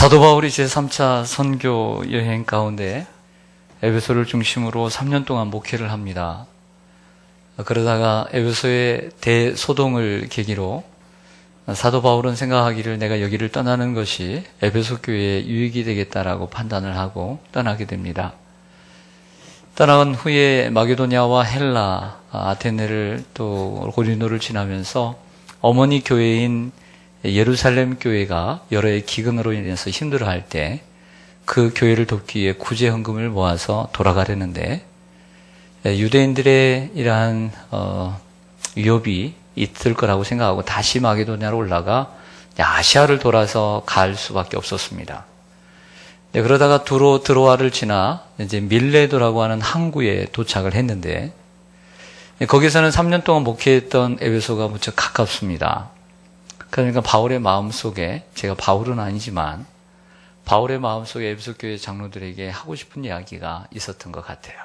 사도 바울이 제3차 선교 여행 가운데 에베소를 중심으로 3년 동안 목회를 합니다. 그러다가 에베소의 대소동을 계기로 사도 바울은 생각하기를 내가 여기를 떠나는 것이 에베소 교회에 유익이 되겠다라고 판단을 하고 떠나게 됩니다. 떠나간 후에 마게도냐와 헬라, 아테네를 또 고린도를 지나면서 어머니 교회인 예루살렘 교회가 여러 해의 기근으로 인해서 힘들어할 때 그 교회를 돕기 위해 구제 헌금을 모아서 돌아가려는데 유대인들의 이러한 위협이 있을 거라고 생각하고 다시 마게도냐로 올라가 아시아를 돌아서 갈 수밖에 없었습니다. 그러다가 드로아를 지나 이제 밀레도라고 하는 항구에 도착을 했는데 거기서는 3년 동안 목회했던 에베소가 무척 가깝습니다. 그러니까 바울의 마음속에, 제가 바울은 아니지만 바울의 마음속에 에베소 교회 장로들에게 하고 싶은 이야기가 있었던 것 같아요.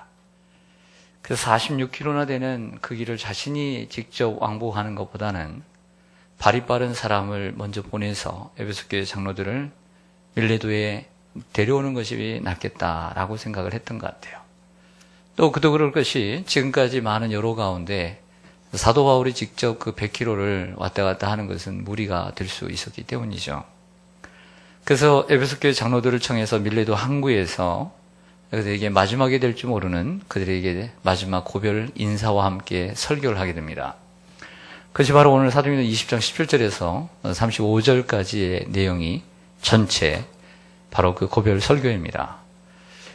그래서 46km나 되는 그 길을 자신이 직접 왕복하는 것보다는 발이 빠른 사람을 먼저 보내서 에베소 교회 장로들을 밀레도에 데려오는 것이 낫겠다라고 생각을 했던 것 같아요. 또 그도 그럴 것이 지금까지 많은 여로 가운데 사도 바울이 직접 그 100km를 왔다 갔다 하는 것은 무리가 될 수 있었기 때문이죠. 그래서 에베소 교회 장로들을 청해서 밀레도 항구에서 그들에게 마지막이 될지 모르는 그들에게 마지막 고별 인사와 함께 설교를 하게 됩니다. 그것이 바로 오늘 사도행전 20장 17절에서 35절까지의 내용이 전체 바로 그 고별 설교입니다.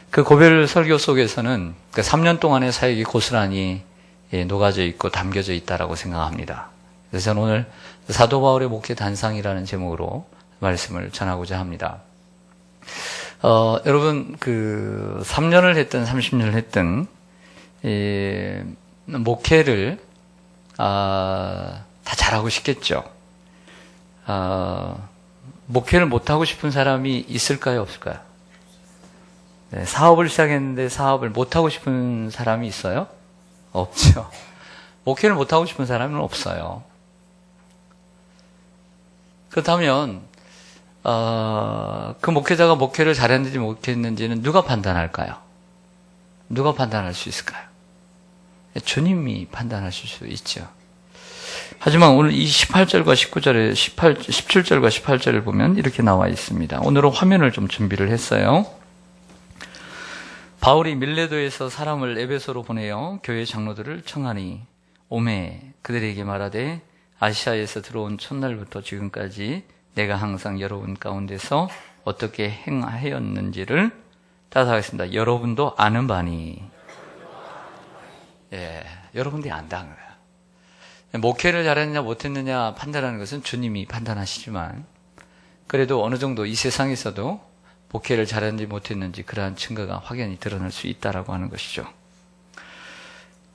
그 고별 설교 속에서는 그 3년 동안의 사역이 고스란히 녹아져 있고 담겨져 있다라고 생각합니다. 그래서 저는 오늘 사도 바울의 목회 단상이라는 제목으로 말씀을 전하고자 합니다. 여러분, 3년을 했든 30년을 했든, 목회를, 다 잘하고 싶겠죠. 목회를 못하고 싶은 사람이 있을까요, 없을까요? 네, 사업을 시작했는데 사업을 못하고 싶은 사람이 있어요? 없죠. 목회를 못하고 싶은 사람은 없어요. 그렇다면, 그 목회자가 목회를 잘했는지 못했는지는 누가 판단할까요? 누가 판단할 수 있을까요? 주님이 판단하실 수 있죠. 하지만 오늘 이 18절과 19절에 17절과 18절을 보면 이렇게 나와 있습니다. 오늘은 화면을 좀 준비를 했어요. 바울이 밀레도에서 사람을 에베소로 보내어 교회 장로들을 청하니 오매 그들에게 말하되 아시아에서 들어온 첫날부터 지금까지 내가 항상 여러분 가운데서 어떻게 행하였는지를 따라하겠습니다. 여러분도 아는 바니. 여러분들이 안다는 거예요. 목회를 잘했느냐 못했느냐 판단하는 것은 주님이 판단하시지만 그래도 어느 정도 이 세상에서도 목회를 잘했는지 못했는지 그러한 증거가 확연히 드러날 수 있다라고 하는 것이죠.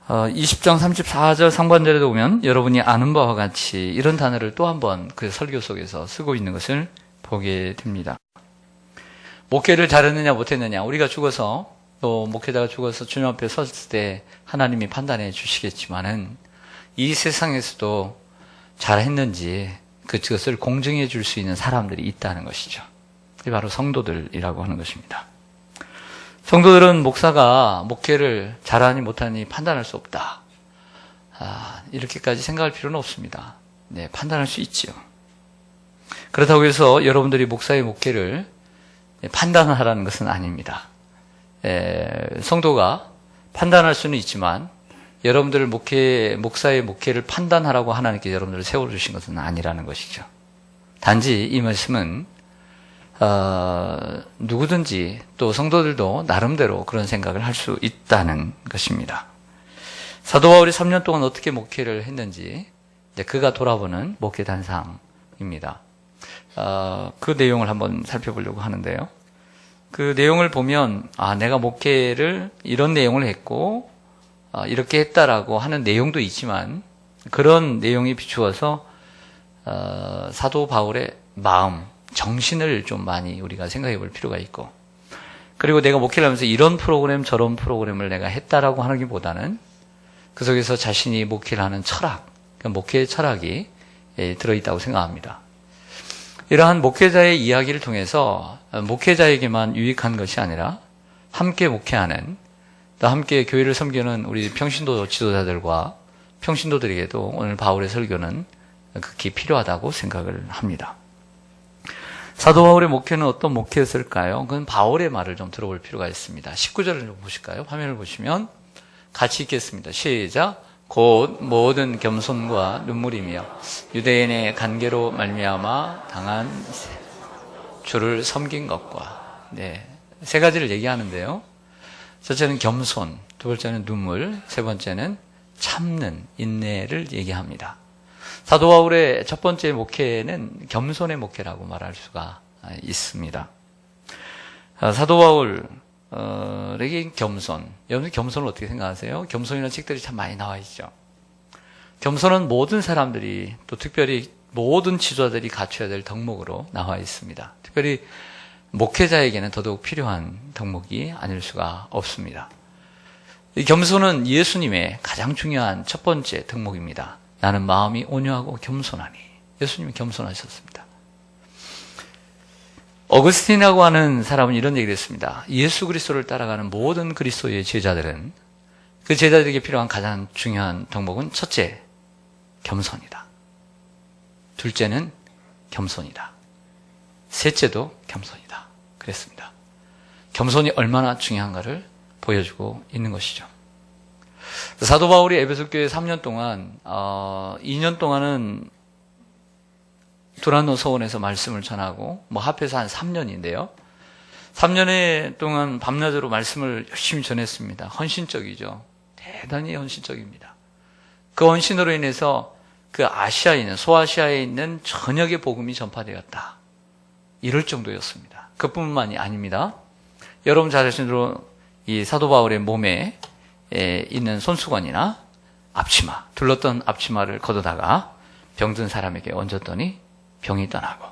20장 34절 상반절에도 보면 여러분이 아는 바와 같이 이런 단어를 또 한 번 그 설교 속에서 쓰고 있는 것을 보게 됩니다. 목회를 잘했느냐 못했느냐 우리가 죽어서 또 목회자가 죽어서 주님 앞에 섰을 때 하나님이 판단해 주시겠지만은 이 세상에서도 잘했는지 그것을 공정해 줄 수 있는 사람들이 있다는 것이죠. 이게 바로 성도들이라고 하는 것입니다. 성도들은 목사가 목회를 잘하니 못하니 판단할 수 없다. 이렇게까지 생각할 필요는 없습니다. 네, 판단할 수 있죠. 그렇다고 해서 여러분들이 목사의 목회를 판단하라는 것은 아닙니다. 성도가 판단할 수는 있지만 여러분들 목사의 목회를 판단하라고 하나님께 여러분들을 세워주신 것은 아니라는 것이죠. 단지 이 말씀은 누구든지 또 성도들도 나름대로 그런 생각을 할 수 있다는 것입니다. 사도 바울이 3년 동안 어떻게 목회를 했는지 그가 돌아보는 목회 단상입니다. 그 내용을 한번 살펴보려고 하는데요. 그 내용을 보면 내가 목회를 이런 내용을 했고 이렇게 했다라고 하는 내용도 있지만 그런 내용이 비추어서 사도 바울의 마음 정신을 좀 많이 우리가 생각해 볼 필요가 있고 그리고 내가 목회를 하면서 이런 프로그램 저런 프로그램을 내가 했다라고 하기보다는 그 속에서 자신이 목회를 하는 철학, 그러니까 목회의 철학이 들어있다고 생각합니다. 이러한 목회자의 이야기를 통해서 목회자에게만 유익한 것이 아니라 함께 목회하는, 또 함께 교회를 섬기는 우리 평신도 지도자들과 평신도들에게도 오늘 바울의 설교는 극히 필요하다고 생각을 합니다. 사도 바울의 목회는 어떤 목회였을까요? 그건 바울의 말을 좀 들어볼 필요가 있습니다. 19절을 좀 보실까요? 화면을 보시면 같이 읽겠습니다. 시작. 곧 모든 겸손과 눈물이며 유대인의 간계로 말미암아 당한 주를 섬긴 것과, 세 가지를 얘기하는데요. 첫째는 겸손, 두 번째는 눈물, 세 번째는 참는 인내를 얘기합니다. 사도 바울의 첫 번째 목회는 겸손의 목회라고 말할 수가 있습니다. 사도 바울에게 겸손, 여러분 겸손을 어떻게 생각하세요? 겸손이라는 책들이 참 많이 나와 있죠. 겸손은 모든 사람들이, 또 특별히 모든 지도자들이 갖춰야 될 덕목으로 나와 있습니다. 특별히 목회자에게는 더더욱 필요한 덕목이 아닐 수가 없습니다. 이 겸손은 예수님의 가장 중요한 첫 번째 덕목입니다. 나는 마음이 온유하고 겸손하니. 예수님이 겸손하셨습니다. 어거스틴이라고 하는 사람은 이런 얘기를 했습니다. 예수 그리스도를 따라가는 모든 그리스도의 제자들은, 그 제자들에게 필요한 가장 중요한 덕목은 첫째, 겸손이다. 둘째는 겸손이다. 셋째도 겸손이다. 그랬습니다. 겸손이 얼마나 중요한가를 보여주고 있는 것이죠. 사도 바울이 에베소 교회 3년 동안, 2년 동안은 두란노 서원에서 말씀을 전하고, 합해서 한 3년인데요. 3년의 동안 밤낮으로 말씀을 열심히 전했습니다. 헌신적이죠. 대단히 헌신적입니다. 그 헌신으로 인해서 그 아시아에 있는, 소아시아에 있는 전역의 복음이 전파되었다. 이럴 정도였습니다. 그뿐만이 아닙니다. 여러분 잘 아시는 이 사도 바울의 몸에 있는 손수건이나 앞치마, 둘렀던 앞치마를 걷어다가 병든 사람에게 얹었더니 병이 떠나고,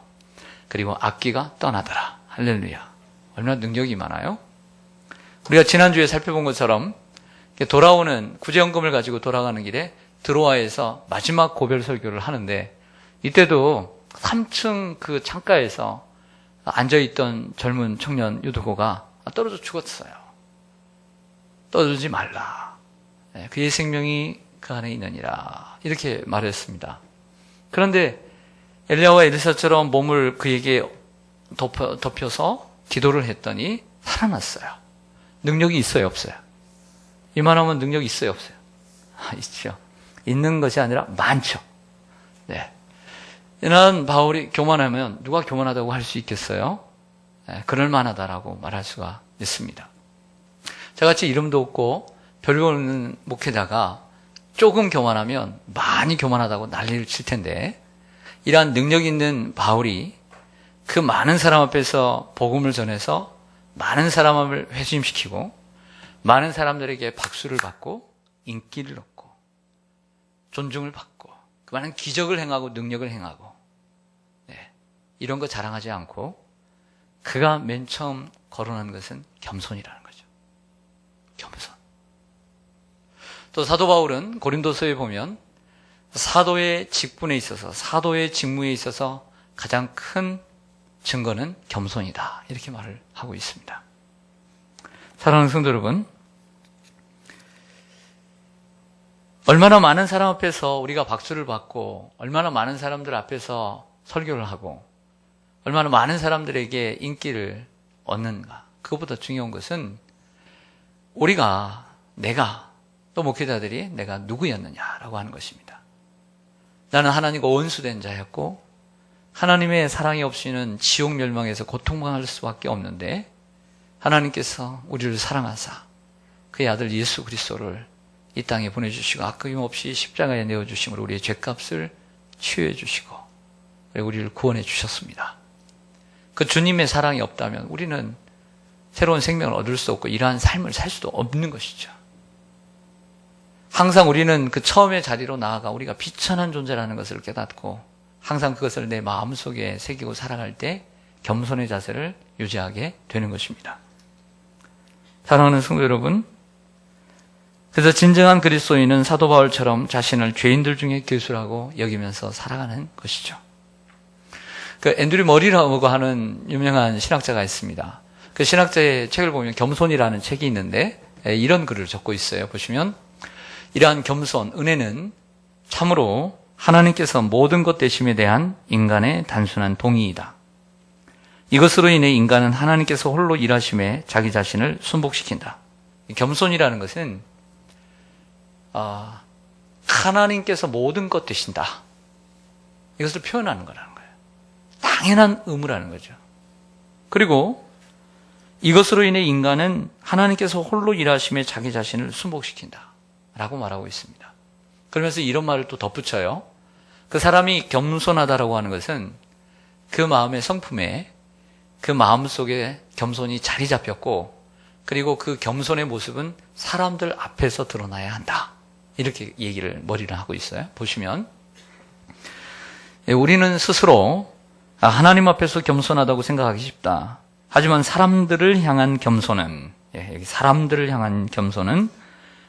그리고 악귀가 떠나더라. 할렐루야. 얼마나 능력이 많아요? 우리가 지난주에 살펴본 것처럼 돌아오는 구제연금을 가지고 돌아가는 길에 드로아에서 마지막 고별 설교를 하는데, 이때도 3층 그 창가에서 앉아있던 젊은 청년 유도고가 떨어져 죽었어요. 떠들지 말라. 그의 생명이 그 안에 있느니라. 이렇게 말했습니다. 그런데 엘리야와 엘리사처럼 몸을 그에게 덮여서 기도를 했더니 살아났어요. 능력이 있어요, 없어요? 이만하면 능력이 있어요, 없어요? 있죠. 있는 것이 아니라 많죠. 이런 바울이 교만하면 누가 교만하다고 할 수 있겠어요? 그럴 만하다라고 말할 수가 있습니다. 저같이 이름도 없고 별거 없는 목회자가 조금 교만하면 많이 교만하다고 난리를 칠 텐데, 이러한 능력 있는 바울이 그 많은 사람 앞에서 복음을 전해서 많은 사람을 회심시키고, 많은 사람들에게 박수를 받고 인기를 얻고 존중을 받고, 그 많은 기적을 행하고 능력을 행하고, 이런 거 자랑하지 않고 그가 맨 처음 거론한 것은 겸손이라는 거죠. 겸손. 또 사도 바울은 고린도서에 보면 사도의 직분에 있어서, 사도의 직무에 있어서 가장 큰 증거는 겸손이다. 이렇게 말을 하고 있습니다. 사랑하는 성도 여러분, 얼마나 많은 사람 앞에서 우리가 박수를 받고, 얼마나 많은 사람들 앞에서 설교를 하고, 얼마나 많은 사람들에게 인기를 얻는가. 그것보다 중요한 것은 내가, 또 목회자들이 내가 누구였느냐라고 하는 것입니다. 나는 하나님과 원수된 자였고, 하나님의 사랑이 없이는 지옥 멸망에서 고통당할 수밖에 없는데, 하나님께서 우리를 사랑하사 그의 아들 예수 그리스도를 이 땅에 보내주시고 아낌없이 십자가에 내어주심으로 우리의 죄값을 치유해 주시고 우리를 구원해 주셨습니다. 그 주님의 사랑이 없다면 우리는 새로운 생명을 얻을 수 없고 이러한 삶을 살 수도 없는 것이죠. 항상 우리는 그 처음의 자리로 나아가 우리가 비천한 존재라는 것을 깨닫고 항상 그것을 내 마음속에 새기고 살아갈 때 겸손의 자세를 유지하게 되는 것입니다. 사랑하는 성도 여러분, 그래서 진정한 그리스도인은 사도 바울처럼 자신을 죄인들 중에 교수라고 여기면서 살아가는 것이죠. 그 앤드류 머리라고 하는 유명한 신학자가 있습니다. 그 신학자의 책을 보면 겸손이라는 책이 있는데 이런 글을 적고 있어요. 보시면 이러한 겸손, 은혜는 참으로 하나님께서 모든 것 되심에 대한 인간의 단순한 동의이다. 이것으로 인해 인간은 하나님께서 홀로 일하심에 자기 자신을 순복시킨다. 겸손이라는 것은 하나님께서 모든 것 되신다. 이것을 표현하는 거라는 거예요. 당연한 의무라는 거죠. 그리고 이것으로 인해 인간은 하나님께서 홀로 일하심에 자기 자신을 순복시킨다 라고 말하고 있습니다. 그러면서 이런 말을 또 덧붙여요. 그 사람이 겸손하다라고 하는 것은 그 마음의 성품에 그 마음 속에 겸손이 자리 잡혔고, 그리고 그 겸손의 모습은 사람들 앞에서 드러나야 한다. 이렇게 얘기를 머리를 하고 있어요. 보시면 우리는 스스로 하나님 앞에서 겸손하다고 생각하기 쉽다. 하지만 사람들을 향한 겸손은, 여기 사람들을 향한 겸손은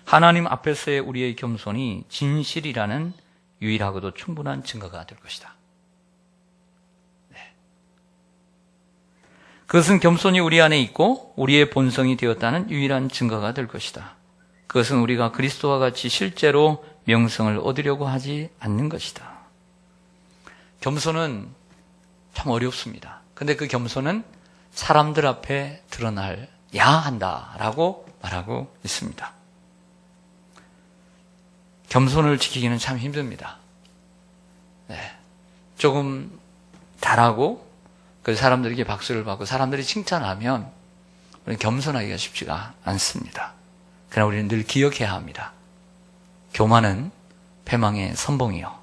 하나님 앞에서의 우리의 겸손이 진실이라는 유일하고도 충분한 증거가 될 것이다. 그것은 겸손이 우리 안에 있고 우리의 본성이 되었다는 유일한 증거가 될 것이다. 그것은 우리가 그리스도와 같이 실제로 명성을 얻으려고 하지 않는 것이다. 겸손은 참 어렵습니다. 근데 그 겸손은 사람들 앞에 드러나야 한다라고 말하고 있습니다. 겸손을 지키기는 참 힘듭니다. 조금 잘하고 그 사람들에게 박수를 받고 사람들이 칭찬하면 우리는 겸손하기가 쉽지가 않습니다. 그러나 우리는 늘 기억해야 합니다. 교만은 패망의 선봉이요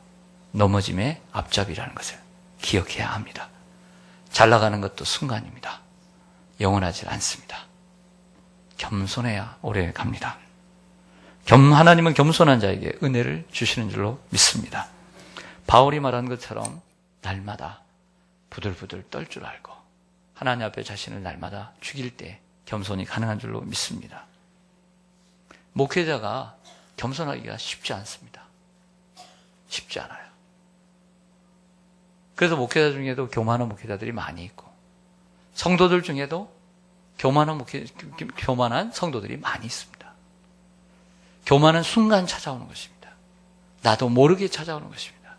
넘어짐의 앞잡이라는 것을 기억해야 합니다. 잘 나가는 것도 순간입니다. 영원하지 않습니다. 겸손해야 오래 갑니다. 하나님은 겸손한 자에게 은혜를 주시는 줄로 믿습니다. 바울이 말한 것처럼 날마다 부들부들 떨 줄 알고 하나님 앞에 자신을 날마다 죽일 때 겸손이 가능한 줄로 믿습니다. 목회자가 겸손하기가 쉽지 않습니다. 쉽지 않아요. 그래서 목회자 중에도 교만한 목회자들이 많이 있고 성도들 중에도 교만한 성도들이 많이 있습니다. 교만은 순간 찾아오는 것입니다. 나도 모르게 찾아오는 것입니다.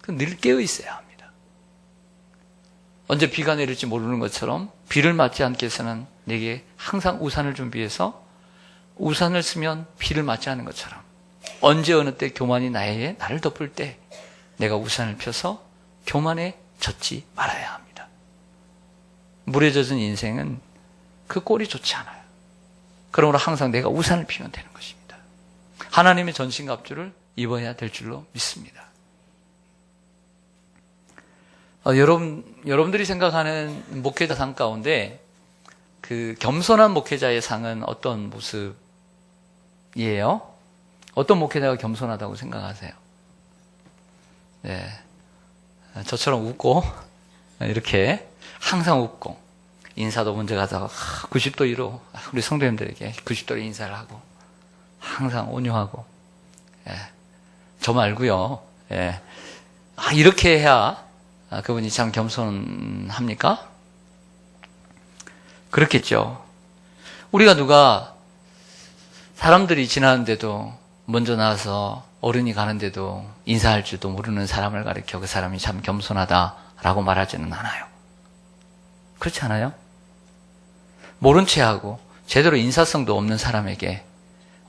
늘 깨어 있어야 합니다. 언제 비가 내릴지 모르는 것처럼 비를 맞지 않게 해서는 내게 항상 우산을 준비해서 우산을 쓰면 비를 맞지 않는 것처럼 언제 어느 때 교만이 나를 덮을 때 내가 우산을 펴서 교만에 젖지 말아야 합니다. 물에 젖은 인생은 그 꼴이 좋지 않아요. 그러므로 항상 내가 우산을 피면 되는 것입니다. 하나님의 전신갑주를 입어야 될 줄로 믿습니다. 여러분들이 생각하는 목회자 상 가운데 그 겸손한 목회자의 상은 어떤 모습이에요? 어떤 목회자가 겸손하다고 생각하세요? 네, 저처럼 웃고 이렇게 항상 웃고 인사도 먼저 가서 90도로 우리 성도님들에게 90도로 인사를 하고 항상 온유하고 저 말고요. 이렇게 해야 그분이 참 겸손합니까? 그렇겠죠. 우리가 누가 사람들이 지나는데도 먼저 나와서 어른이 가는데도 인사할 줄도 모르는 사람을 가리켜 그 사람이 참 겸손하다라고 말하지는 않아요. 그렇지 않아요? 모른 채 하고 제대로 인사성도 없는 사람에게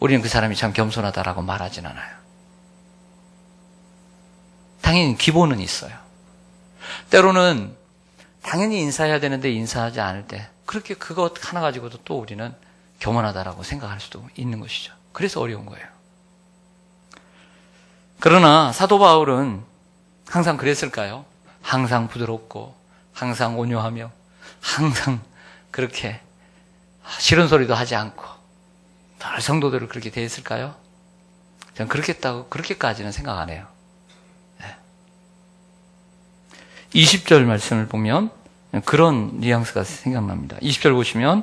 우리는 그 사람이 참 겸손하다라고 말하진 않아요. 당연히 기본은 있어요. 때로는 당연히 인사해야 되는데 인사하지 않을 때 그렇게 그것 하나 가지고도 또 우리는 교만하다라고 생각할 수도 있는 것이죠. 그래서 어려운 거예요. 그러나 사도 바울은 항상 그랬을까요? 항상 부드럽고 항상 온유하며 항상 그렇게 싫은 소리도 하지 않고 늘 성도들을 그렇게 대했을까요? 저는 그렇게까지는 생각 안 해요. 20절 말씀을 보면 그런 뉘앙스가 생각납니다. 20절 보시면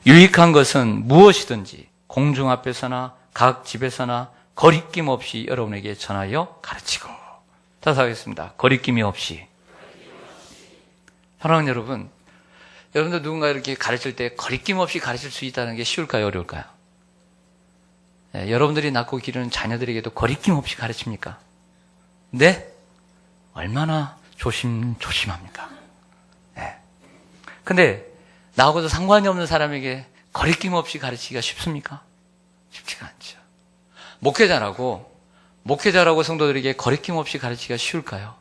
유익한 것은 무엇이든지 공중 앞에서나 각 집에서나 거리낌 없이 여러분에게 전하여 가르치고. 다시 하겠습니다. 거리낌이 없이 사랑하는 여러분, 여러분들 누군가 이렇게 가르칠 때 거리낌 없이 가르칠 수 있다는 게 쉬울까요? 어려울까요? 네, 여러분들이 낳고 기르는 자녀들에게도 거리낌 없이 가르칩니까? 네? 얼마나 조심합니까? 네. 근데 나하고도 상관이 없는 사람에게 거리낌 없이 가르치기가 쉽습니까? 쉽지가 않죠. 목회자라고 성도들에게 거리낌 없이 가르치기가 쉬울까요?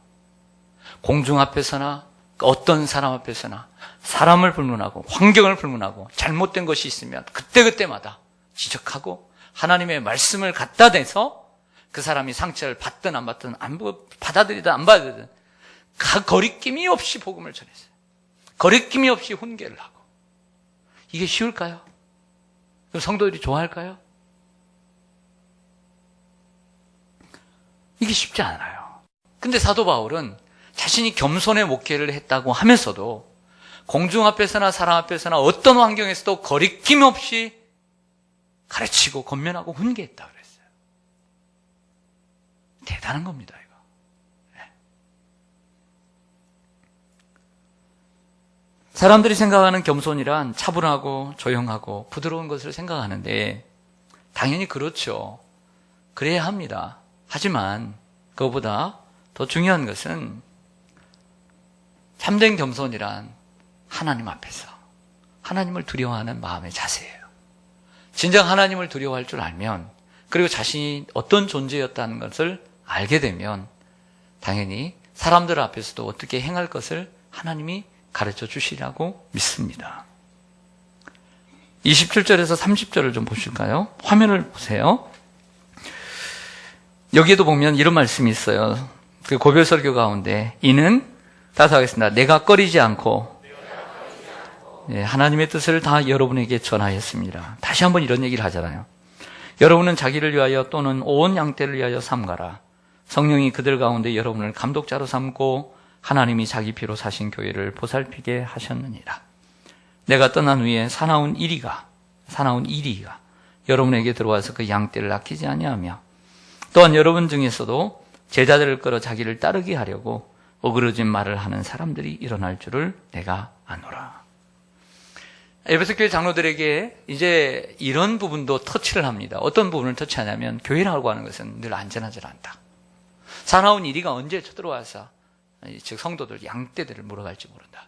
공중 앞에서나 어떤 사람 앞에서나 사람을 불문하고 환경을 불문하고 잘못된 것이 있으면 그때그때마다 지적하고 하나님의 말씀을 갖다 대서 그 사람이 상처를 받든 안 받든 받아들이든 안 받아들이든 거리낌이 없이 복음을 전했어요. 거리낌이 없이 훈계를 하고. 이게 쉬울까요? 그럼 성도들이 좋아할까요? 이게 쉽지 않아요. 근데 사도 바울은 자신이 겸손의 목회를 했다고 하면서도 공중 앞에서나 사람 앞에서나 어떤 환경에서도 거리낌 없이 가르치고 권면하고 훈계했다고 그랬어요. 대단한 겁니다, 이거. 네. 사람들이 생각하는 겸손이란 차분하고 조용하고 부드러운 것을 생각하는데 당연히 그렇죠. 그래야 합니다. 하지만 그것보다 더 중요한 것은 참된 겸손이란 하나님 앞에서 하나님을 두려워하는 마음의 자세예요. 진정 하나님을 두려워할 줄 알면, 그리고 자신이 어떤 존재였다는 것을 알게 되면 당연히 사람들 앞에서도 어떻게 행할 것을 하나님이 가르쳐 주시라고 믿습니다. 27절에서 30절을 좀 보실까요? 화면을 보세요. 여기에도 보면 이런 말씀이 있어요. 그 고별 설교 가운데 이는 따서 하겠습니다. 내가 꺼리지 않고 하나님의 뜻을 다 여러분에게 전하였습니다. 다시 한번 이런 얘기를 하잖아요. 여러분은 자기를 위하여 또는 온 양떼를 위하여 삼가라. 성령이 그들 가운데 여러분을 감독자로 삼고 하나님이 자기 피로 사신 교회를 보살피게 하셨느니라. 내가 떠난 후에 사나운 이리가 여러분에게 들어와서 그 양떼를 아끼지 아니하며 또한 여러분 중에서도 제자들을 끌어 자기를 따르게 하려고 어그러진 말을 하는 사람들이 일어날 줄을 내가 아노라. 에베소 교회 장로들에게 이제 이런 부분도 터치를 합니다. 어떤 부분을 터치하냐면 교회라고 하는 것은 늘 안전하지 않다. 사나운 이리가 언제 쳐들어와서 즉 성도들 양떼들을 물어갈지 모른다.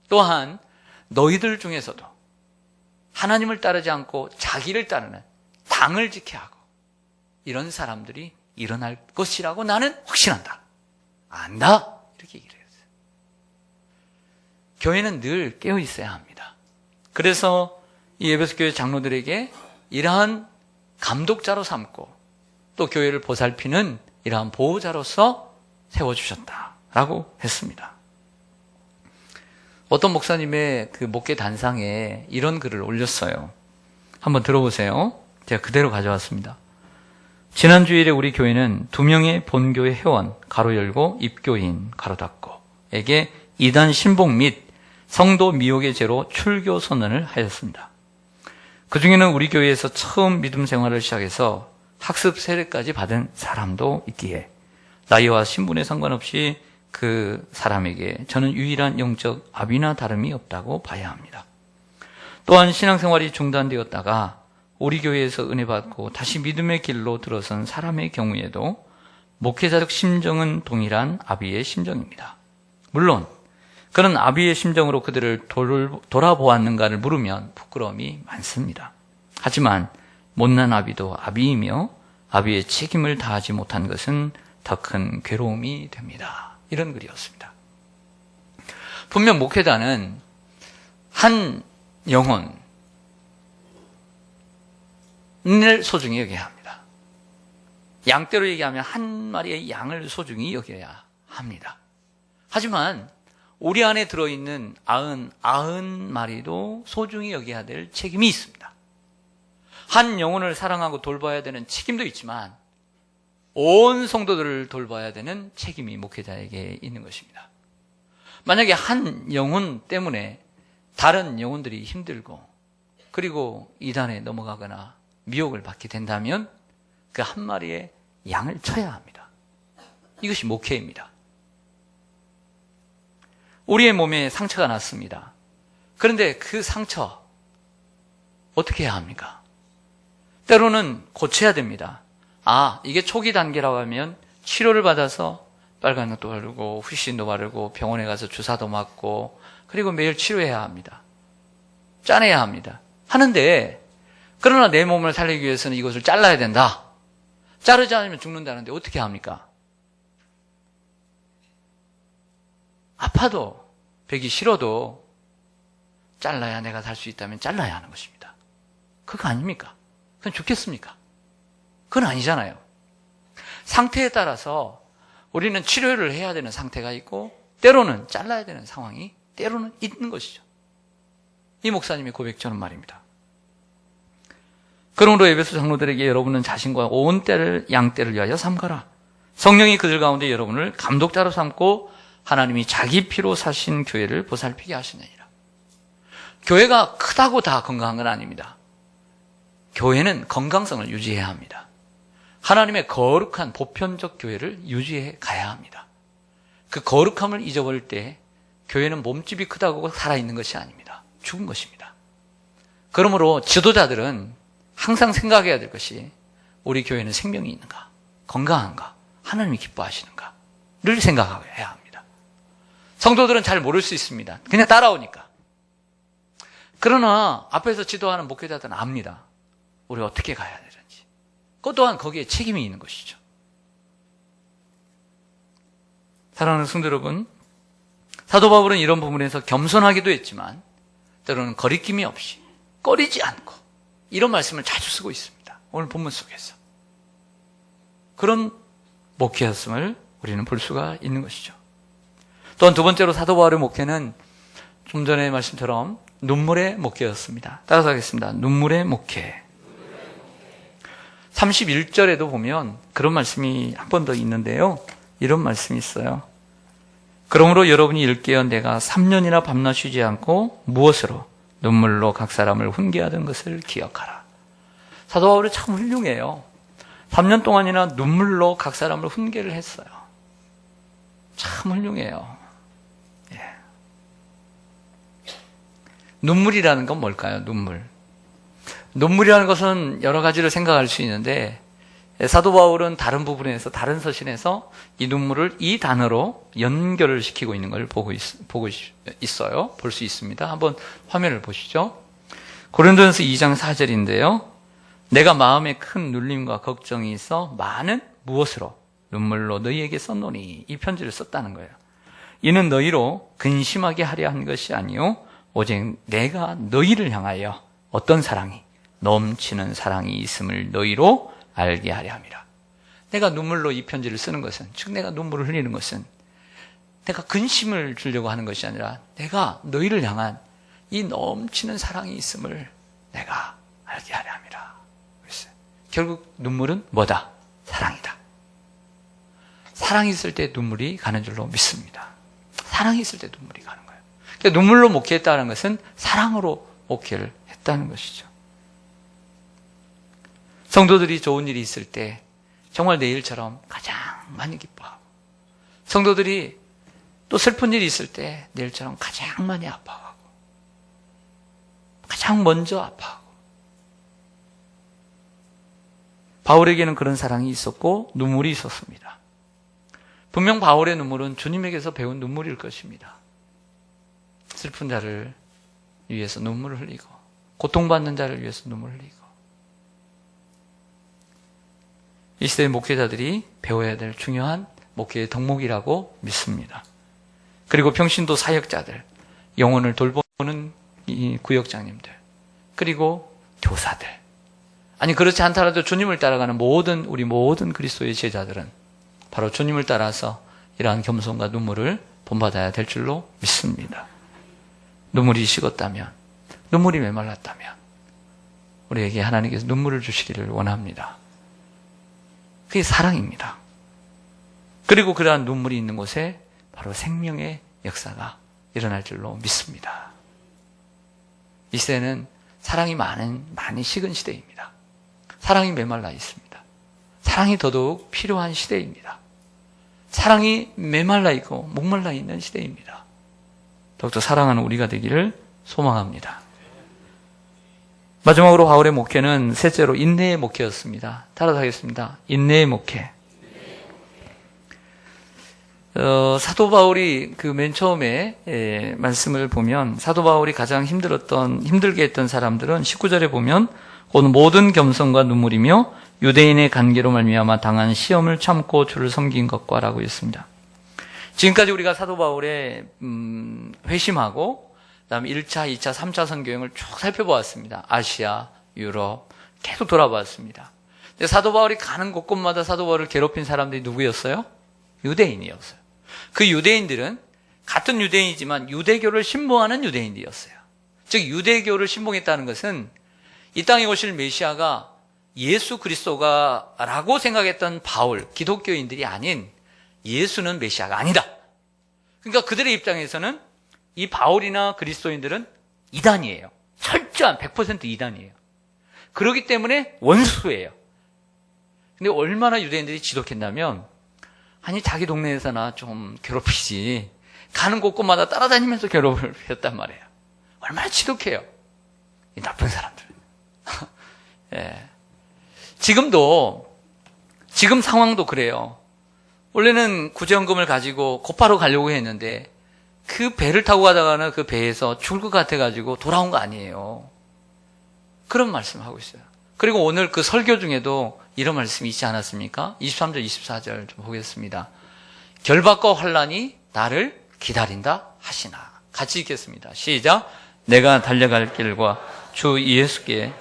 또한 너희들 중에서도 하나님을 따르지 않고 자기를 따르는 당을 지켜하고 이런 사람들이 일어날 것이라고 나는 확신한다. 안다. 이렇게 얘기를 했어요. 교회는 늘 깨어 있어야 합니다. 그래서 이 에베소 교회 장로들에게 이러한 감독자로 삼고 또 교회를 보살피는 이러한 보호자로서 세워주셨다라고 했습니다. 어떤 목사님의 그 목회 단상에 이런 글을 올렸어요. 한번 들어보세요. 제가 그대로 가져왔습니다. 지난 주일에 우리 교회는 2명의 본교회 회원 가로 열고 입교인 가로 닫고 에게 이단 신봉 및 성도 미혹의 죄로 출교 선언을 하였습니다. 그 중에는 우리 교회에서 처음 믿음 생활을 시작해서 학습 세례까지 받은 사람도 있기에 나이와 신분에 상관없이 그 사람에게 저는 유일한 영적 아비나 다름이 없다고 봐야 합니다. 또한 신앙생활이 중단되었다가 우리 교회에서 은혜 받고 다시 믿음의 길로 들어선 사람의 경우에도 목회자적 심정은 동일한 아비의 심정입니다. 물론 그런 아비의 심정으로 그들을 돌아보았는가를 물으면 부끄러움이 많습니다. 하지만 못난 아비도 아비이며 아비의 책임을 다하지 못한 것은 더 큰 괴로움이 됩니다. 이런 글이었습니다. 분명 목회자는 한 영혼을 소중히 여겨야 합니다. 양떼로 얘기하면 한 마리의 양을 소중히 여겨야 합니다. 하지만 우리 안에 들어있는 90마리도 소중히 여겨야 될 책임이 있습니다. 한 영혼을 사랑하고 돌봐야 되는 책임도 있지만 온 성도들을 돌봐야 되는 책임이 목회자에게 있는 것입니다. 만약에 한 영혼 때문에 다른 영혼들이 힘들고 그리고 이단에 넘어가거나 미혹을 받게 된다면 그 한 마리의 양을 쳐야 합니다. 이것이 목회입니다. 우리의 몸에 상처가 났습니다. 그런데 그 상처 어떻게 해야 합니까? 때로는 고쳐야 됩니다. 이게 초기 단계라고 하면 치료를 받아서 빨간약도 바르고 후신도 바르고 병원에 가서 주사도 맞고 그리고 매일 치료해야 합니다. 짜내야 합니다. 하는데 그러나 내 몸을 살리기 위해서는 이것을 잘라야 된다. 자르지 않으면 죽는다는데 어떻게 합니까? 아파도 배기 싫어도 잘라야 내가 살 수 있다면 잘라야 하는 것입니다. 그거 아닙니까? 그건 죽겠습니까? 그건 아니잖아요. 상태에 따라서 우리는 치료를 해야 되는 상태가 있고 때로는 잘라야 되는 상황이 때로는 있는 것이죠. 이 목사님의 고백처럼 말입니다. 그러므로 에베소 장로들에게 여러분은 자신과 온 때를 양떼를 위하여 삼가라. 성령이 그들 가운데 여러분을 감독자로 삼고 하나님이 자기 피로 사신 교회를 보살피게 하시느니라. 교회가 크다고 다 건강한 건 아닙니다. 교회는 건강성을 유지해야 합니다. 하나님의 거룩한 보편적 교회를 유지해 가야 합니다. 그 거룩함을 잊어버릴 때 교회는 몸집이 크다고 살아있는 것이 아닙니다. 죽은 것입니다. 그러므로 지도자들은 항상 생각해야 될 것이 우리 교회는 생명이 있는가, 건강한가, 하나님이 기뻐하시는가를 생각해야 합니다. 성도들은 잘 모를 수 있습니다. 그냥 따라오니까. 그러나 앞에서 지도하는 목회자들은 압니다. 우리 어떻게 가야 되는지. 그것 또한 거기에 책임이 있는 것이죠. 사랑하는 성도 여러분, 사도 바울은 이런 부분에서 겸손하기도 했지만 때로는 거리낌이 없이 꺼리지 않고 이런 말씀을 자주 쓰고 있습니다. 오늘 본문 속에서. 그런 목회였음을 우리는 볼 수가 있는 것이죠. 또한 두 번째로 사도 바울의 목회는 좀 전에 말씀처럼 눈물의 목회였습니다. 따라서 하겠습니다. 눈물의 목회. 31절에도 보면 그런 말씀이 한 번 더 있는데요. 이런 말씀이 있어요. 그러므로 여러분이 일깨어 내가 3년이나 밤낮 쉬지 않고 무엇으로 눈물로 각 사람을 훈계하던 것을 기억하라. 사도 바울이 참 훌륭해요. 3년 동안이나 눈물로 각 사람을 훈계를 했어요. 참 훌륭해요. 예. 눈물이라는 건 뭘까요? 눈물. 눈물이라는 것은 여러 가지를 생각할 수 있는데 사도 바울은 다른 부분에서 다른 서신에서 이 눈물을 이 단어로 연결을 시키고 있는 걸 보고 있어요. 볼 수 있습니다. 한번 화면을 보시죠. 고린도전서 2장 4절인데요. 내가 마음에 큰 눌림과 걱정이 있어 많은 무엇으로 눈물로 너희에게 썼노니 이 편지를 썼다는 거예요. 이는 너희로 근심하게 하려 한 것이 아니요 오직 내가 너희를 향하여 어떤 사랑이 넘치는 사랑이 있음을 너희로 알게 하려 함이라. 내가 눈물로 이 편지를 쓰는 것은, 즉 내가 눈물을 흘리는 것은 내가 근심을 주려고 하는 것이 아니라 내가 너희를 향한 이 넘치는 사랑이 있음을 내가 알게 하려 함이라. 그랬어요. 결국 눈물은 뭐다? 사랑이다. 사랑이 있을 때 눈물이 가는 줄로 믿습니다. 사랑이 있을 때 눈물이 가는 거예요. 그러니까 눈물로 목회했다는 것은 사랑으로 목회를 했다는 것이죠. 성도들이 좋은 일이 있을 때 정말 내 일처럼 가장 많이 기뻐하고, 성도들이 또 슬픈 일이 있을 때 내 일처럼 가장 많이 아파하고, 가장 먼저 아파하고. 바울에게는 그런 사랑이 있었고 눈물이 있었습니다. 분명 바울의 눈물은 주님에게서 배운 눈물일 것입니다. 슬픈 자를 위해서 눈물을 흘리고, 고통받는 자를 위해서 눈물을 흘리고. 이 시대의 목회자들이 배워야 될 중요한 목회의 덕목이라고 믿습니다. 그리고 평신도 사역자들, 영혼을 돌보는 이 구역장님들, 그리고 교사들. 아니 그렇지 않더라도 주님을 따라가는 우리 모든 그리스도의 제자들은 바로 주님을 따라서 이러한 겸손과 눈물을 본받아야 될 줄로 믿습니다. 눈물이 식었다면, 눈물이 메말랐다면 우리에게 하나님께서 눈물을 주시기를 원합니다. 그게 사랑입니다. 그리고 그러한 눈물이 있는 곳에 바로 생명의 역사가 일어날 줄로 믿습니다. 이 시대는 사랑이 많이 식은 시대입니다. 사랑이 메말라 있습니다. 사랑이 더더욱 필요한 시대입니다. 사랑이 메말라 있고 목말라 있는 시대입니다. 더욱더 사랑하는 우리가 되기를 소망합니다. 마지막으로 바울의 목회는 셋째로 인내의 목회였습니다. 따라서 하겠습니다. 인내의 목회. 사도 바울이 그 맨 처음에 말씀을 보면 사도 바울이 가장 힘들게 했던 사람들은 19절에 보면 곧 모든 겸손과 눈물이며 유대인의 간계로 말미암아 당한 시험을 참고 주를 섬긴 것과 라고 했습니다. 지금까지 우리가 사도 바울의 회심하고 그다음에 1차, 2차, 3차 선교행을 쭉 살펴보았습니다. 아시아, 유럽 계속 돌아보았습니다. 근데 사도 바울이 가는 곳곳마다 사도 바울을 괴롭힌 사람들이 누구였어요? 유대인이었어요. 그 유대인들은 같은 유대인이지만 유대교를 신봉하는 유대인들이었어요. 즉 유대교를 신봉했다는 것은 이 땅에 오실 메시아가 예수 그리스도가 라고 생각했던 바울, 기독교인들이 아닌 예수는 메시아가 아니다. 그러니까 그들의 입장에서는 이 바울이나 그리스도인들은 이단이에요. 철저한 100% 이단이에요. 그렇기 때문에 원수예요. 근데 얼마나 유대인들이 지독했냐면 아니 자기 동네에서나 좀 괴롭히지 가는 곳곳마다 따라다니면서 괴롭혔단 말이에요. 얼마나 지독해요. 이 나쁜 사람들. 예. 지금 상황도 그래요. 원래는 구제연금을 가지고 곧바로 가려고 했는데 그 배를 타고 가다가는 그 배에서 죽을 것 같아가지고 돌아온 거 아니에요. 그런 말씀을 하고 있어요. 그리고 오늘 그 설교 중에도 이런 말씀이 있지 않았습니까? 23절, 24절 좀 보겠습니다. 결박과 환난이 나를 기다린다 하시나. 같이 읽겠습니다. 시작. 내가 달려갈 길과 주 예수께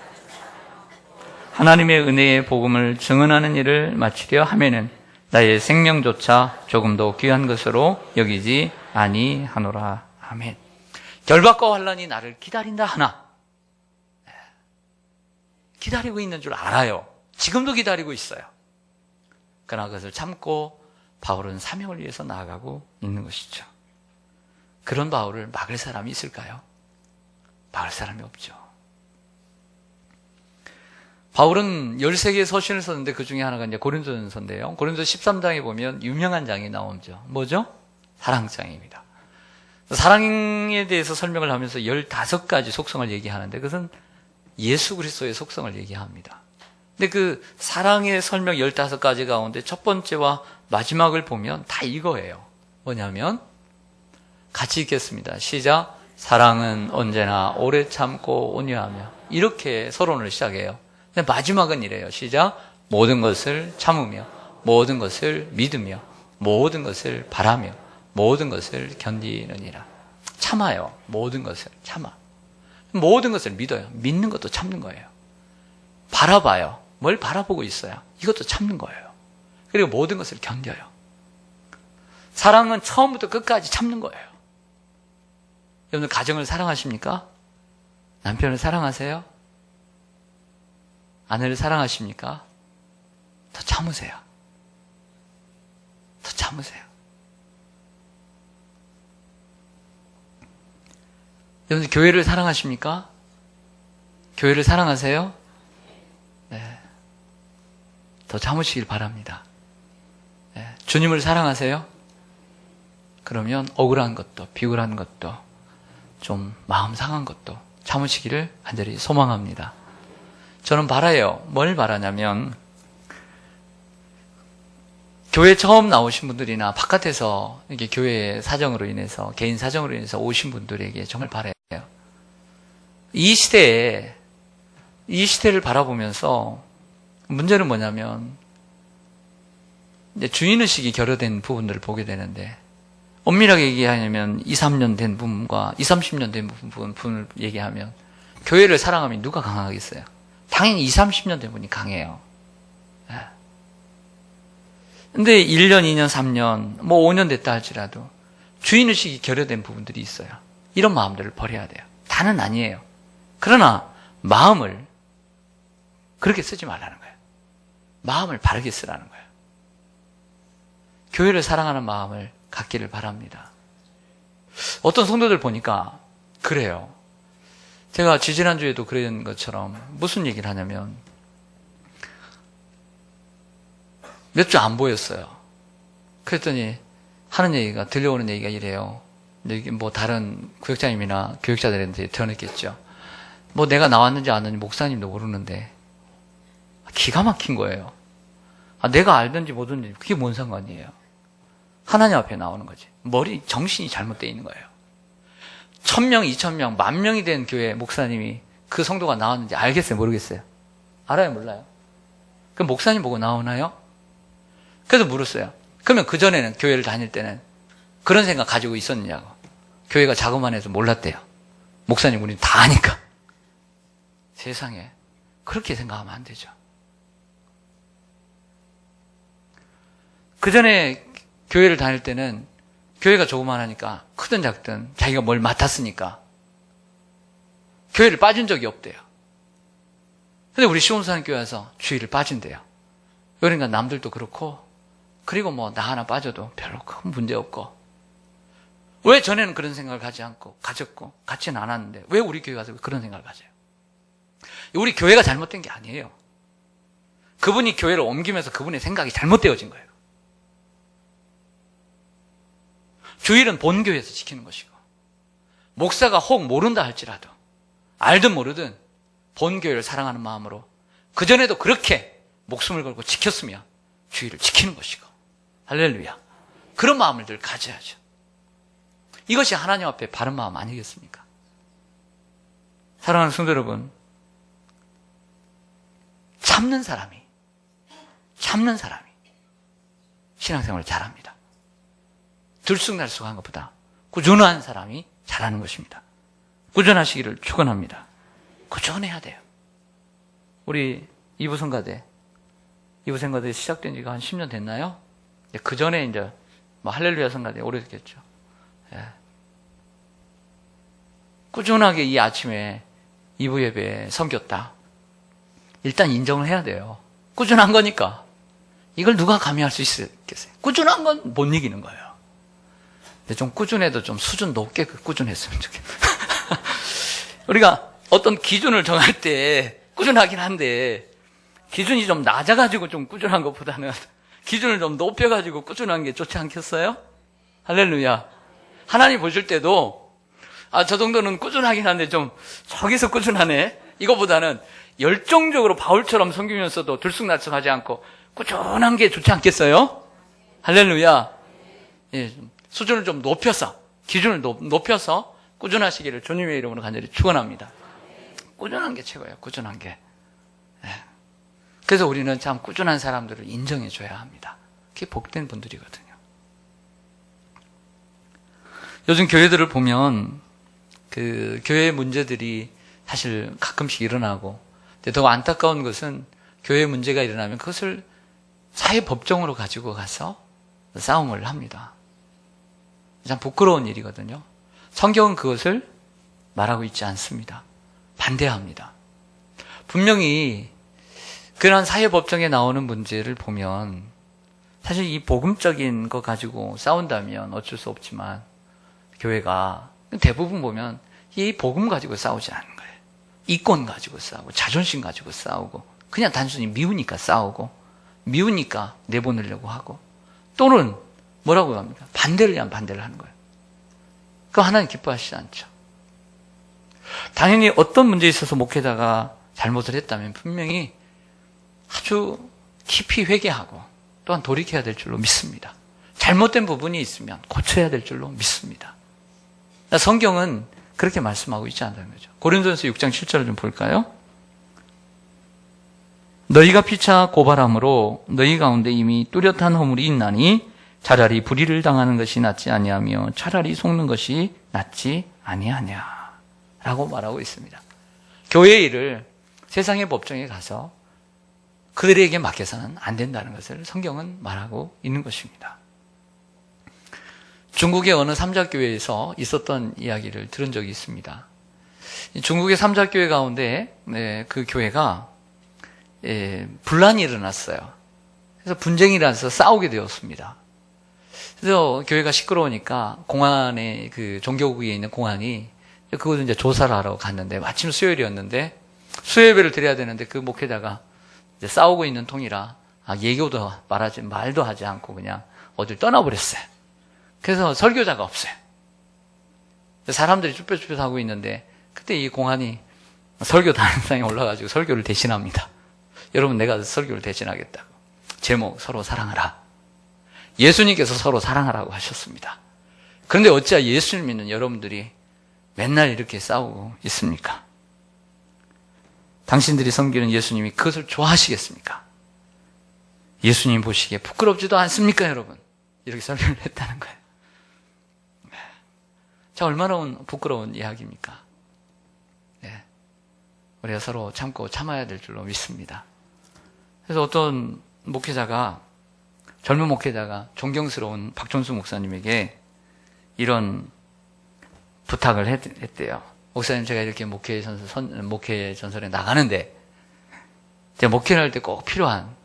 하나님의 은혜의 복음을 증언하는 일을 마치려 하면은 나의 생명조차 조금도 귀한 것으로 여기지 아니하노라. 아멘. 결박과 환난이 나를 기다린다 하나. 기다리고 있는 줄 알아요. 지금도 기다리고 있어요. 그러나 그것을 참고 바울은 사명을 위해서 나아가고 있는 것이죠. 그런 바울을 막을 사람이 있을까요? 막을 사람이 없죠. 바울은 13개의 서신을 썼는데 그 중에 하나가 이제 고린도전서인데요. 고린도 13장에 보면 유명한 장이 나오죠. 뭐죠? 사랑장입니다. 사랑에 대해서 설명을 하면서 15가지 속성을 얘기하는데 그것은 예수 그리스도의 속성을 얘기합니다. 근데 그 사랑의 설명 15가지 가운데 첫 번째와 마지막을 보면 다 이거예요. 뭐냐면 같이 읽겠습니다. 시작. 사랑은 언제나 오래 참고 온유하며 이렇게 서론을 시작해요. 근데 마지막은 이래요. 시작. 모든 것을 참으며 모든 것을 믿으며 모든 것을 바라며 모든 것을 견디느니라. 참아요. 모든 것을 참아. 모든 것을 믿어요. 믿는 것도 참는 거예요. 바라봐요. 뭘 바라보고 있어요. 이것도 참는 거예요. 그리고 모든 것을 견뎌요. 사랑은 처음부터 끝까지 참는 거예요. 여러분 가정을 사랑하십니까? 남편을 사랑하세요? 아내를 사랑하십니까? 더 참으세요. 더 참으세요. 여러분 교회를 사랑하십니까? 교회를 사랑하세요? 네. 더 참으시길 바랍니다. 네. 주님을 사랑하세요? 그러면 억울한 것도 비굴한 것도 좀 마음 상한 것도 참으시기를 간절히 소망합니다. 저는 바라요. 뭘 바라냐면 교회 처음 나오신 분들이나 바깥에서 이렇게 교회 사정으로 인해서 개인 사정으로 인해서 오신 분들에게 정말 바라요. 이 시대를 바라보면서 문제는 뭐냐면 이제 주인의식이 결여된 부분들을 보게 되는데 엄밀하게 얘기하면 2, 3년 된 분과 2, 30년 된 분을 얘기하면 교회를 사랑하면 누가 강하겠어요? 당연히 2, 30년 된 분이 강해요. 근데 1년, 2년, 3년, 뭐 5년 됐다 할지라도 주인의식이 결여된 부분들이 있어요. 이런 마음들을 버려야 돼요. 다는 아니에요. 그러나 마음을 그렇게 쓰지 말라는 거예요. 마음을 바르게 쓰라는 거예요. 교회를 사랑하는 마음을 갖기를 바랍니다. 어떤 성도들 보니까 그래요. 제가 지지난주에도 그런 것처럼 무슨 얘기를 하냐면 몇 주 안 보였어요. 그랬더니 하는 얘기가 들려오는 얘기가 이래요. 이게 뭐 다른 구역장님이나 교육자들한테 전했겠죠. 뭐 내가 나왔는지 안 왔는지 목사님도 모르는데 기가 막힌 거예요. 내가 알든지 모르든지 그게 뭔 상관이에요. 하나님 앞에 나오는 거지. 정신이 잘못되어 있는 거예요. 1000명, 2000명, 10,000명이 된 교회 목사님이 그 성도가 나왔는지 알겠어요? 모르겠어요? 알아요? 몰라요? 그럼 목사님 보고 나오나요? 그래서 물었어요. 그러면 그전에는 교회를 다닐 때는 그런 생각 가지고 있었느냐고. 교회가 자그만해서 몰랐대요. 목사님 우리는 다 아니까. 세상에 그렇게 생각하면 안 되죠. 그전에 교회를 다닐 때는 교회가 조그만하니까 크든 작든 자기가 뭘 맡았으니까 교회를 빠진 적이 없대요. 근데 우리 시온산교회 와서 주일을 빠진대요. 그러니까 남들도 그렇고, 그리고 뭐 나 하나 빠져도 별로 큰 문제 없고. 왜 전에는 그런 생각을 가졌고 갖지는 않았는데 왜 우리 교회 가서 그런 생각을 가져요? 우리 교회가 잘못된 게 아니에요. 그분이 교회를 옮기면서 그분의 생각이 잘못되어진 거예요. 주일은 본교회에서 지키는 것이고, 목사가 혹 모른다 할지라도 알든 모르든 본교회를 사랑하는 마음으로 그전에도 그렇게 목숨을 걸고 지켰으면 주일을 지키는 것이고, 할렐루야, 그런 마음을 늘 가져야죠. 이것이 하나님 앞에 바른 마음 아니겠습니까? 사랑하는 성도 여러분, 참는 사람이 신앙생활을 잘합니다. 들쑥날쑥한 것보다 꾸준한 사람이 잘하는 것입니다. 꾸준하시기를 축원합니다. 꾸준해야 돼요. 우리 이부성가대 시작된 지가 한 10년 됐나요? 그 전에 이제 뭐 할렐루야 성가대 오래됐겠죠. 예. 꾸준하게 이 아침에 2부 예배에 섬겼다. 일단 인정을 해야 돼요. 꾸준한 거니까. 이걸 누가 감히할 수 있겠어요? 꾸준한 건 못 이기는 거예요. 근데 좀 꾸준해도 좀 수준 높게 꾸준했으면 좋겠다. 우리가 어떤 기준을 정할 때 꾸준하긴 한데, 기준이 좀 낮아가지고 좀 꾸준한 것보다는 기준을 좀 높여가지고 꾸준한 게 좋지 않겠어요? 할렐루야. 하나님 보실 때도 저 정도는 꾸준하긴 한데 좀 저기서 꾸준하네, 이거보다는 열정적으로 바울처럼 섬기면서도 들쑥날쑥하지 않고 꾸준한 게 좋지 않겠어요? 할렐루야. 예, 수준을 좀 높여서, 기준을 높여서 꾸준하시기를 주님의 이름으로 간절히 축원합니다. 꾸준한 게 최고예요. 꾸준한 게. 예. 그래서 우리는 참 꾸준한 사람들을 인정해 줘야 합니다. 그게 복된 분들이거든요. 요즘 교회들을 보면 그 교회 문제들이 사실 가끔씩 일어나고, 근데 더 안타까운 것은 교회 문제가 일어나면 그것을 사회법정으로 가지고 가서 싸움을 합니다. 참 부끄러운 일이거든요. 성경은 그것을 말하고 있지 않습니다. 반대합니다. 분명히 그런 사회법정에 나오는 문제를 보면 사실 이 복음적인 거 가지고 싸운다면 어쩔 수 없지만, 교회가 대부분 보면 이 복음 가지고 싸우지 않는 거예요. 이권 가지고 싸우고, 자존심 가지고 싸우고, 그냥 단순히 미우니까 싸우고, 미우니까 내보내려고 하고, 또는 뭐라고 합니까? 반대를 위한 반대를 하는 거예요. 그거 하나님 기뻐하시지 않죠. 당연히 어떤 문제에 있어서 목회자가 잘못을 했다면 분명히 아주 깊이 회개하고 또한 돌이켜야 될 줄로 믿습니다. 잘못된 부분이 있으면 고쳐야 될 줄로 믿습니다. 성경은 그렇게 말씀하고 있지 않다는 거죠. 고린도전서 6장 7절을 좀 볼까요? 너희가 피차 고발함으로 너희 가운데 이미 뚜렷한 허물이 있나니 차라리 불의를 당하는 것이 낫지 아니하며 차라리 속는 것이 낫지 아니하냐 라고 말하고 있습니다. 교회의 일을 세상의 법정에 가서 그들에게 맡겨서는 안 된다는 것을 성경은 말하고 있는 것입니다. 중국의 어느 삼자교회에서 있었던 이야기를 들은 적이 있습니다. 중국의 삼자교회 가운데 그 교회가 분란이 일어났어요. 그래서 분쟁이 일어나서 싸우게 되었습니다. 그래서 교회가 시끄러우니까 공안에, 그 종교국에 있는 공안이 그것을 이제 조사를 하러 갔는데, 마침 수요일이었는데 수요예배를 드려야 되는데 그 목회자가 이제 싸우고 있는 통이라 예교도 말도 하지 않고 그냥 어딜 떠나버렸어요. 그래서 설교자가 없어요. 사람들이 쭈뼛쭈뼛 하고 있는데 그때 이 공안이 설교 단상에 올라가지고 설교를 대신합니다. 여러분, 내가 설교를 대신하겠다고. 제목, 서로 사랑하라. 예수님께서 서로 사랑하라고 하셨습니다. 그런데 어찌 예수를 믿는 여러분들이 맨날 이렇게 싸우고 있습니까? 당신들이 섬기는 예수님이 그것을 좋아하시겠습니까? 예수님 보시기에 부끄럽지도 않습니까, 여러분? 이렇게 설교를 했다는 거예요. 자, 얼마나 부끄러운 이야기입니까? 네. 우리가 서로 참고 참아야 될 줄로 믿습니다. 그래서 어떤 젊은 목회자가 존경스러운 박존수 목사님에게 이런 부탁을 했대요. 목사님, 제가 이렇게 목회 전설에 나가는데, 제가 목회를 할 때 꼭 필요한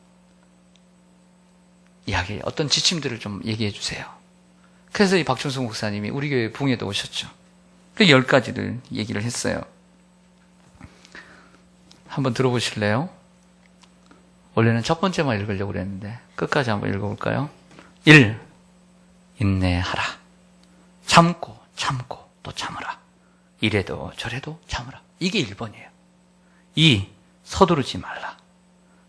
이야기, 어떤 지침들을 좀 얘기해 주세요. 그래서 이 박존수 목사님이 우리 교회 붕에도 오셨죠. 그 10가지를 얘기를 했어요. 한번 들어보실래요? 원래는 첫 번째만 읽으려고 그랬는데 끝까지 한번 읽어볼까요? 1. 인내하라. 참고 또 참으라. 이래도 저래도 참으라. 이게 1번이에요. 2. 서두르지 말라.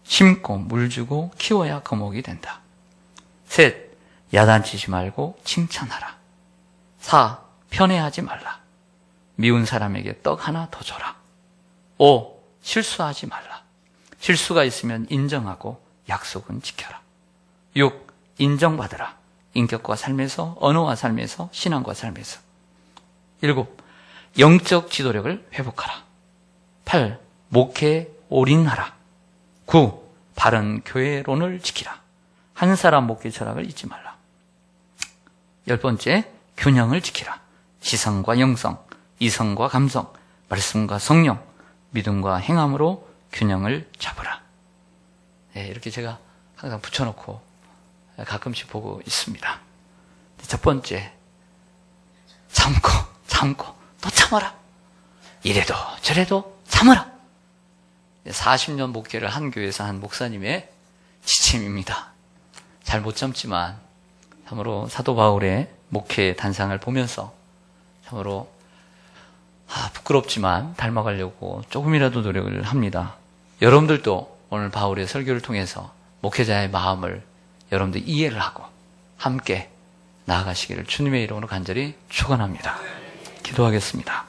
심고 물주고 키워야 거목이 된다. 3. 야단치지 말고 칭찬하라. 4. 편애하지 말라. 미운 사람에게 떡 하나 더 줘라. 5. 실수하지 말라. 실수가 있으면 인정하고 약속은 지켜라. 6. 인정받으라. 인격과 삶에서, 언어와 삶에서, 신앙과 삶에서. 7. 영적 지도력을 회복하라. 8. 목회에 올인하라. 9. 바른 교회론을 지키라. 한 사람 목회 철학을 잊지 말라. 10번째, 균형을 지키라. 지성과 영성, 이성과 감성, 말씀과 성령, 믿음과 행함으로 균형을 잡으라. 네, 이렇게 제가 항상 붙여놓고 가끔씩 보고 있습니다. 첫 번째, 참고 또 참아라. 이래도 저래도 참아라. 40년 목회를 한 교회에서 한 목사님의 지침입니다. 잘 못 참지만 참으로 사도 바울의 목회 단상을 보면서 참으로 부끄럽지만 닮아가려고 조금이라도 노력을 합니다. 여러분들도 오늘 바울의 설교를 통해서 목회자의 마음을 여러분들 이해를 하고 함께 나아가시기를 주님의 이름으로 간절히 축원합니다. 기도하겠습니다.